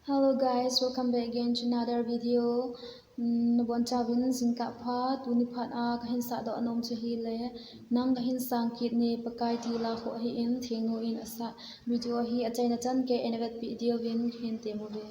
Hello guys, welcome back again to another video. Nabon chavin singka pha tuni phat a kahin sa do anom chu hi le nang kahin sang kit ne pakai ti la kho hi in thengno in asa video hi achaina chan ke enagat video win hin te mo ve.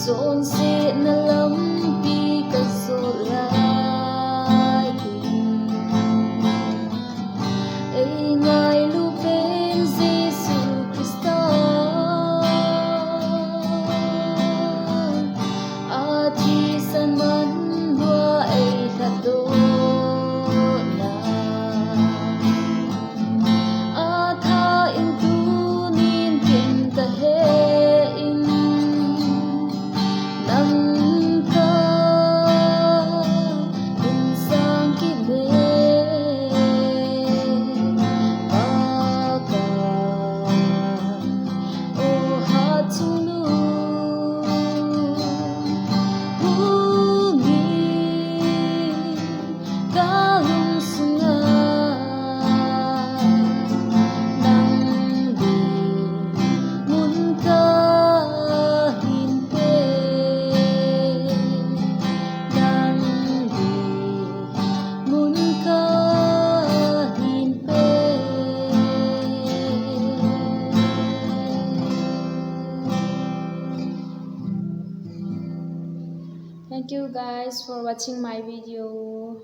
Don't sit in the lumpy casola. Ay ngay lupin Jesu Cristo. Ati san man dua ay hadona. Ata intunin pintahe. Thank you guys for watching my video.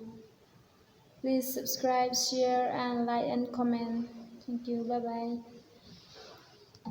Please subscribe, share and like and comment. Thank you. Bye bye.